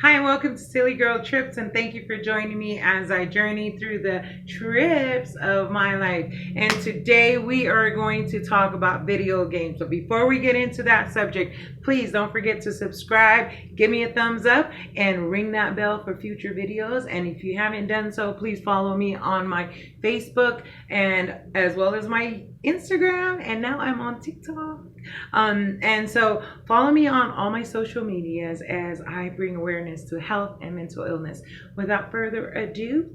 Hi, and welcome to Silly Girl Trips, and thank you for joining me as I journey through the trips of my life. And today we are going to talk about video games. So before we get into that subject, please don't forget to subscribe, give me a thumbs up, and ring that bell for future videos. And if you haven't done so, please follow me on my Facebook and as well as my Instagram, and now I'm on TikTok. And so follow me on all my social medias as I bring awareness to health and mental illness. Without further ado,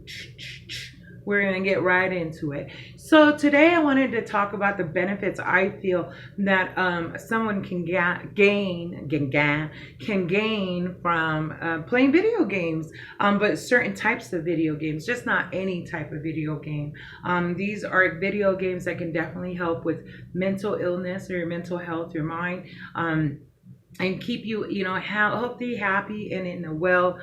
we're going to get right into it. So today I wanted to talk about the benefits I feel that someone can gain from playing video games, but certain types of video games, just not any type of video game. These are video games that can definitely help with mental illness or your mental health, your mind. And keep you, healthy, happy, and in a well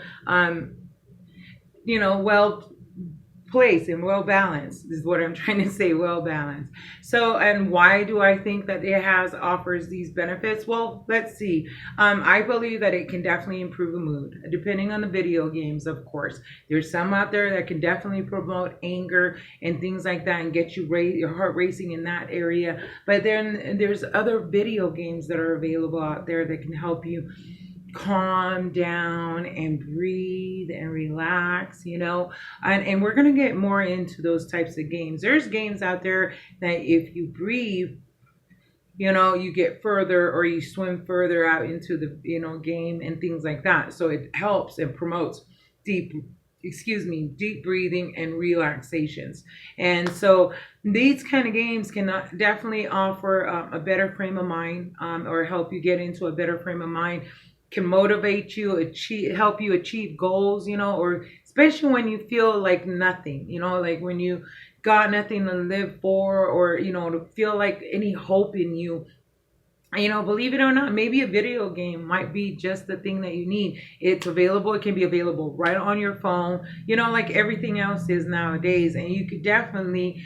place and well balanced is what I'm trying to say. Well balanced. So, and why do I think that it offers these benefits? Well, let's see. I believe that it can definitely improve the mood, depending on the video games. Of course, there's some out there that can definitely promote anger and things like that and get your heart racing in that area. But then there's other video games that are available out there that can help you calm down and breathe and relax, and we're going to get more into those types of games. There's games out there that if you breathe, you get further or you swim further out into the game and things like that. So it helps and promotes deep deep breathing and relaxations. And so these kind of games can definitely offer a better frame of mind, or help you get into a better frame of mind, can motivate you, help you achieve goals, or especially when you feel like nothing, like when you got nothing to live for, or, to feel like any hope in you. Believe it or not, maybe a video game might be just the thing that you need. It's available. It can be available right on your phone, like everything else is nowadays. And you could definitely,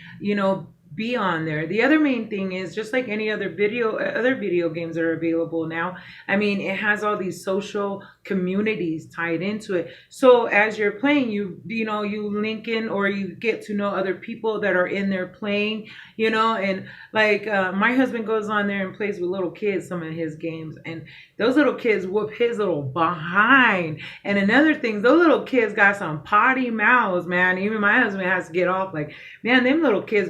be on there. The other main thing is, just like any other video games that are available now, I mean, it has all these social communities tied into it. So as you're playing, you link in, or you get to know other people that are in there playing, and like my husband goes on there and plays with little kids, some of his games, and those little kids whoop his little behind. And another thing, those little kids got some potty mouths, man. Even my husband has to get off, like, man, them little kids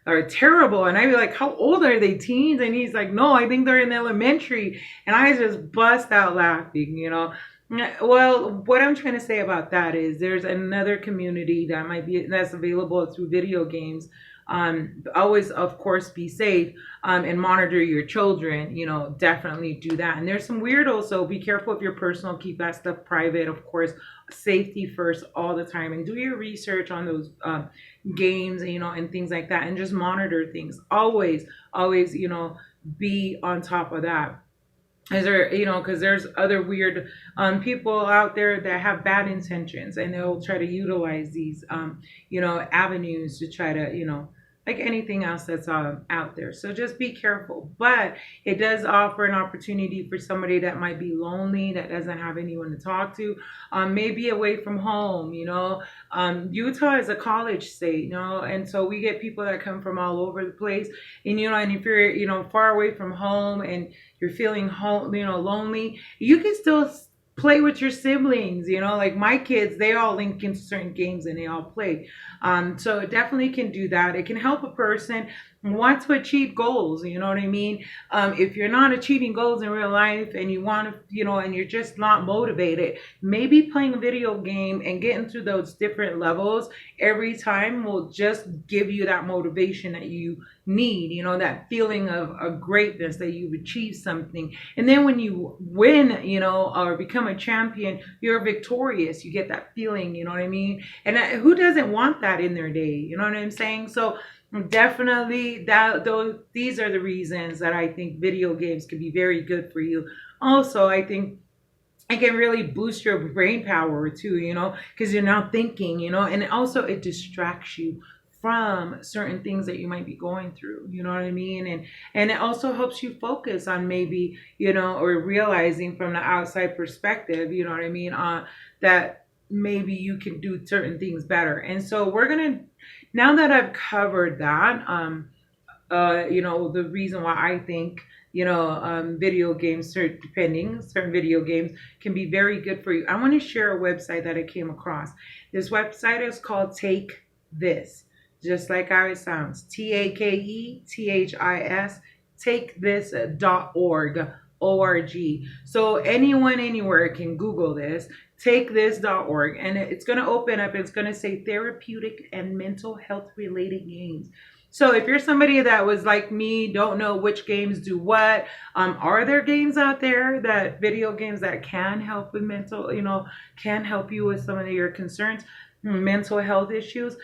are terrible. And I'd be like, how old are they, teens? And he's like, no, I think they're in elementary. And I just bust out laughing. Well, what I'm trying to say about that is there's another community that's available through video games. Always, of course, be safe, and monitor your children. Definitely do that. And there's some weirdos, so be careful of your personal. Keep that stuff private, of course. Safety first all the time, and do your research on those games, and things like that, and just monitor things. Always, be on top of that. Is there, because there's other weird people out there that have bad intentions, and they'll try to utilize these, avenues to try to, like anything else that's out there. So just be careful. But it does offer an opportunity for somebody that might be lonely, that doesn't have anyone to talk to, maybe away from home. Utah is a college state, and so we get people that come from all over the place. And and if you're far away from home and you're feeling lonely, you can still play with your siblings. Like my kids, they all link into certain games and they all play. So it definitely can do that. It can help a person want to achieve goals. You know what I mean? If you're not achieving goals in real life, and you want to, and you're just not motivated, maybe playing a video game and getting through those different levels every time will just give you that motivation that you need, that feeling of greatness, that you've achieved something. And then when you win, or become a champion, you're victorious. You get that feeling, you know what I mean? And who doesn't want that in their day? You know what I'm saying? So definitely these are the reasons that I think video games can be very good for you. Also, I think it can really boost your brain power too, because you're now thinking, and also it distracts you from certain things that you might be going through. You know what I mean? And it also helps you focus on maybe, or realizing from the outside perspective, you know what I mean, that maybe you can do certain things better. And so we're gonna, now that I've covered that, the reason why I think, video games, certain video games can be very good for you. I want to share a website that I came across. This website is called Take This, just like how it sounds, TAKETHIS, takethis.org. ORG. So anyone anywhere can Google this, takethis.org, and it's going to open up. It's going to say therapeutic and mental health related games. So if you're somebody that was like me, don't know which games do what, are there games out there, that video games that can help with mental, can help you with some of your concerns, mental health issues?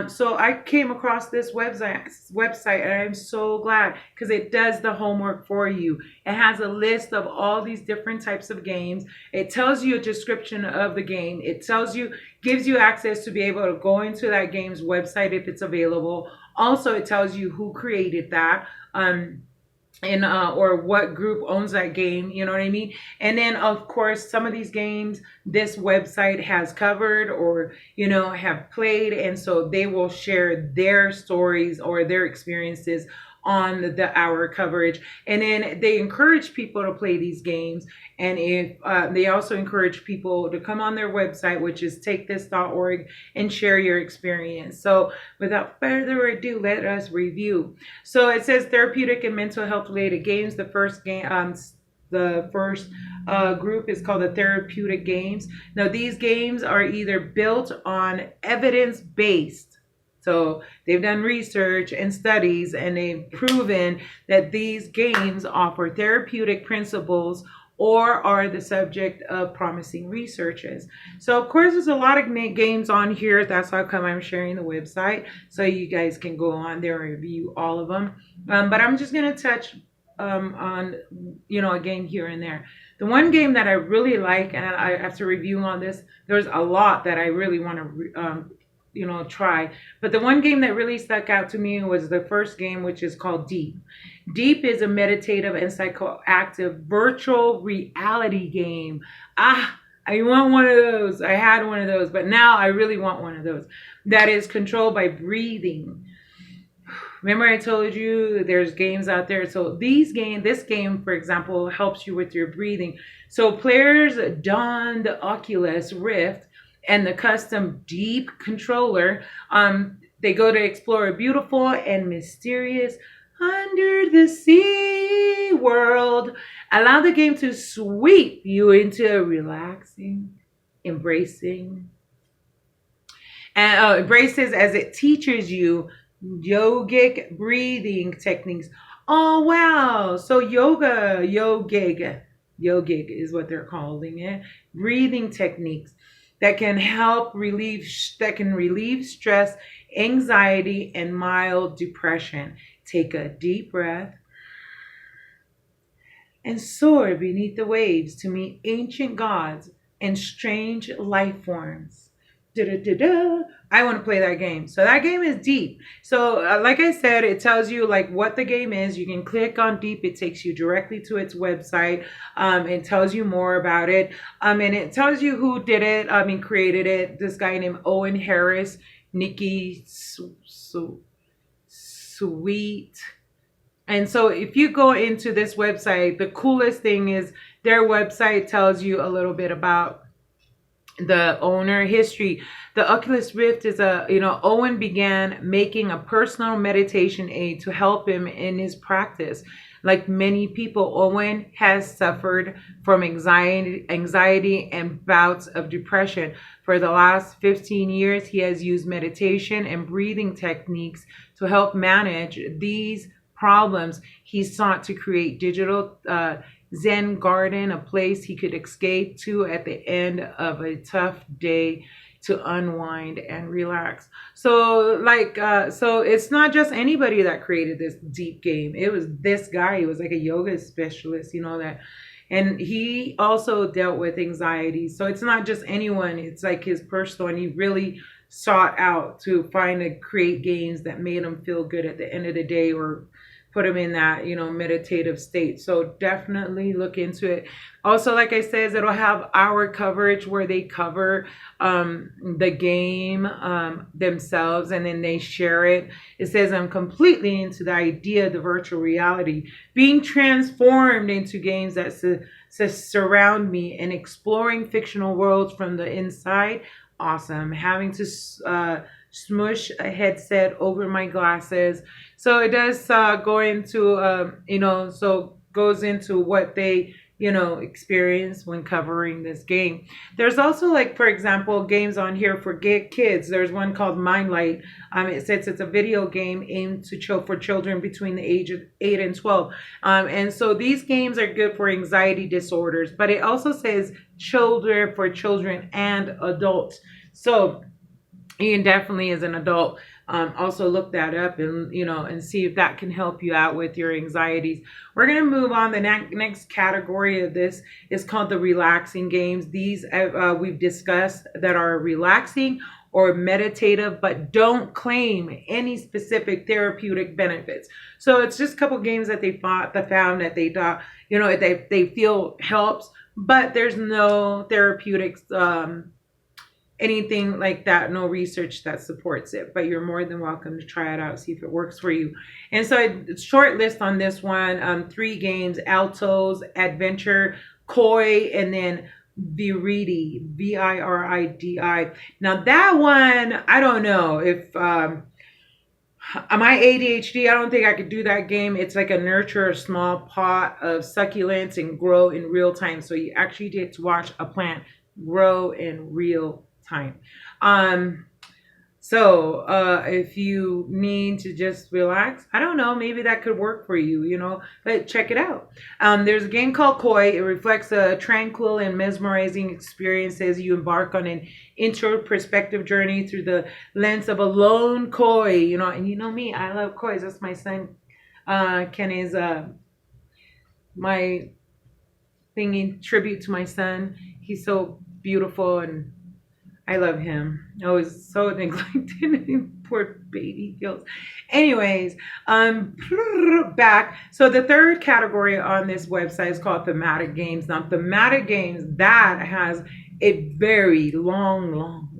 So I came across this website, and I'm so glad, because it does the homework for you. It has a list of all these different types of games. It tells you a description of the game. It gives you access to be able to go into that game's website if it's available. Also, it tells you who created that, or what group owns that game, you know what I mean? And then, of course, some of these games this website has covered, or have played, and so they will share their stories or their experiences on the hour coverage. And then they encourage people to play these games. And if they also encourage people to come on their website, which is takethis.org, and share your experience. So without further ado, let us review. So it says therapeutic and mental health related games. The first game, group is called the therapeutic games. Now, these games are either built on evidence-based. So they've done research and studies, and they've proven that these games offer therapeutic principles or are the subject of promising researches. So of course, there's a lot of games on here. That's how come I'm sharing the website, so you guys can go on there and review all of them. But I'm just going to touch on, a game here and there. The one game that I really like, and I, after reviewing all this, there's a lot that I really want to try. But the one game that really stuck out to me was the first game, which is called Deep. Deep is a meditative and psychoactive virtual reality game. I want one of those. I had one of those, but now I really want one of those that is controlled by breathing. Remember I told you there's games out there. So this game, for example, helps you with your breathing. So players don the Oculus Rift and the custom Deep controller. They go to explore a beautiful and mysterious under the sea world. Allow the game to sweep you into a relaxing, embraces as it teaches you yogic breathing techniques. Oh wow! So yogic is what they're calling it. Breathing techniques that can relieve stress, anxiety, and mild depression. Take a deep breath and soar beneath the waves to meet ancient gods and strange life forms. I want to play that game. So that game is Deep. So like I said, it tells you like what the game is. You can click on Deep. It takes you directly to its website. It tells you more about it. And it tells you who did it. Created it. This guy named Owen Harris, Nikki Sweet. And so if you go into this website, the coolest thing is their website tells you a little bit about the owner history. The Oculus Rift is Owen began making a personal meditation aid to help him in his practice. Like many people, Owen has suffered from anxiety and bouts of depression. For the last 15 years, he has used meditation and breathing techniques to help manage these problems. He sought to create digital Zen garden, a place he could escape to at the end of a tough day to unwind and relax. So so it's not just anybody that created this Deep game. It was this guy. He was like a yoga specialist, and he also dealt with anxiety. So it's not just anyone. It's like his personal, and he really sought out to find and create games that made them feel good at the end of the day, or put them in that, meditative state. So definitely look into it. Also, like I said, it'll have our coverage where they cover the game themselves, and then they share it. It says, I'm completely into the idea of the virtual reality being transformed into games that surround me, and exploring fictional worlds from the inside. Awesome. Having to smush a headset over my glasses. So it does go into, so goes into what they, experience when covering this game. There's also, like, for example, games on here for kids. There's one called Mindlight. It says it's a video game aimed for children between the age of 8 and 12. And so these games are good for anxiety disorders, but it also says for children and adults. So you can definitely, as an adult, also look that up, and and see if that can help you out with your anxieties. We're going to move on. The next category of this is called the relaxing games. These we've discussed that are relaxing or meditative, but don't claim any specific therapeutic benefits. So it's just a couple games that they found that they thought, they feel helps, but there's no therapeutics, anything like that, no research that supports it, but you're more than welcome to try it out, see if it works for you. And so it's short list on this one, 3 games: Altos, Adventure, Koi, and then Viridi, Viridi. Now that one, I don't know if my ADHD, I don't think I could do that game. It's like nurture a small pot of succulents and grow in real time. So you actually get to watch a plant grow in real time. So if you need to just relax, I don't know, maybe that could work for you, but check it out. There's a game called Koi. It reflects a tranquil and mesmerizing experience as you embark on an introspective journey through the lens of a lone koi, and me, I love kois. That's my son, Kenny's, my thingy tribute to my son. He's so beautiful, and I love him. I was so neglected. Poor baby feels. Anyways, back. So the third category on this website is called Thematic Games. Now, Thematic Games, that has a very long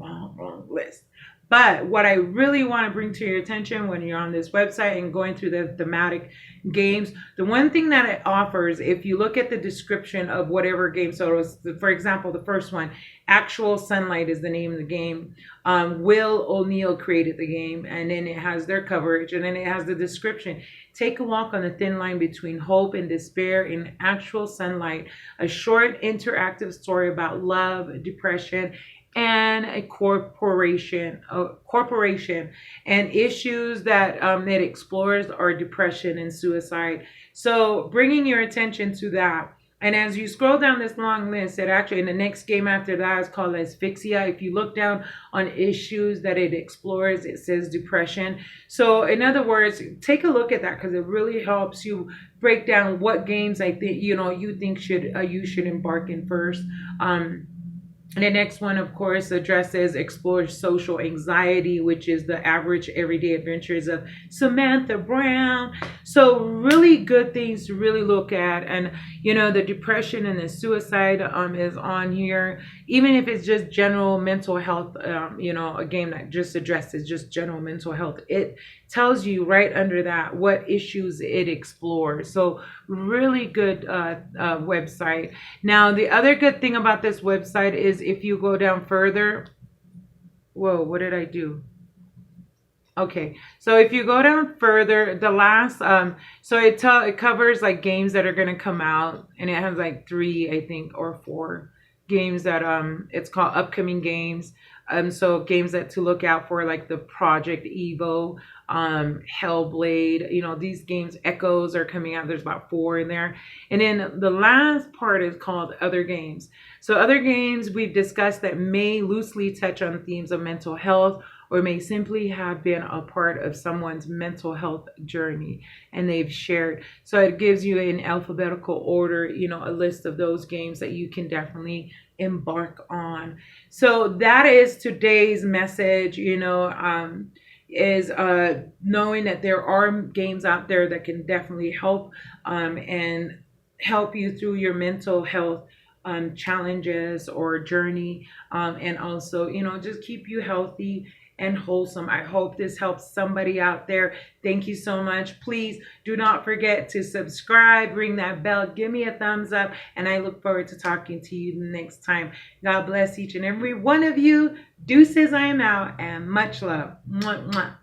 list. But what I really want to bring to your attention when you're on this website and going through the thematic games, the one thing that it offers, if you look at the description of whatever game, so it was, for example, the first one, Actual Sunlight is the name of the game. Will O'Neill created the game, and then it has their coverage, and then it has the description. Take a walk on the thin line between hope and despair in Actual Sunlight, a short interactive story about love, depression, and a corporation and issues that it explores are depression and suicide. So bringing your attention to that. And as you scroll down this long list, it actually, in the next game after that is called Asphyxia. If you look down on issues that it explores, it says depression. So in other words, take a look at that, because it really helps you break down what games I think you think you should embark in first. The next one, of course, explores social anxiety, which is the average everyday adventures of Samantha Brown. So really good things to really look at. And, the depression and the suicide is on here. Even if it's just general mental health, a game that just addresses just general mental health. It tells you right under that what issues it explores. So really good website. Now, the other good thing about this website is if you go down further, whoa, what did I do? Okay, so if you go down further, the last, so it covers like games that are going to come out, and it has like 3, I think, or 4 games that it's called upcoming games. So games that to look out for, like the Project Evo, Hellblade, these games, Echoes are coming out. There's about 4 in there. And then the last part is called Other Games. So other games we've discussed that may loosely touch on themes of mental health or may simply have been a part of someone's mental health journey and they've shared. So it gives you in alphabetical order, a list of those games that you can definitely embark on. So that is today's message, is knowing that there are games out there that can definitely help and help you through your mental health challenges or journey, and also, just keep you healthy and wholesome. I hope this helps somebody out there. Thank you so much. Please do not forget to subscribe, ring that bell, give me a thumbs up, and I look forward to talking to you next time. God bless each and every one of you. Deuces, I am out, and much love. Mwah, mwah.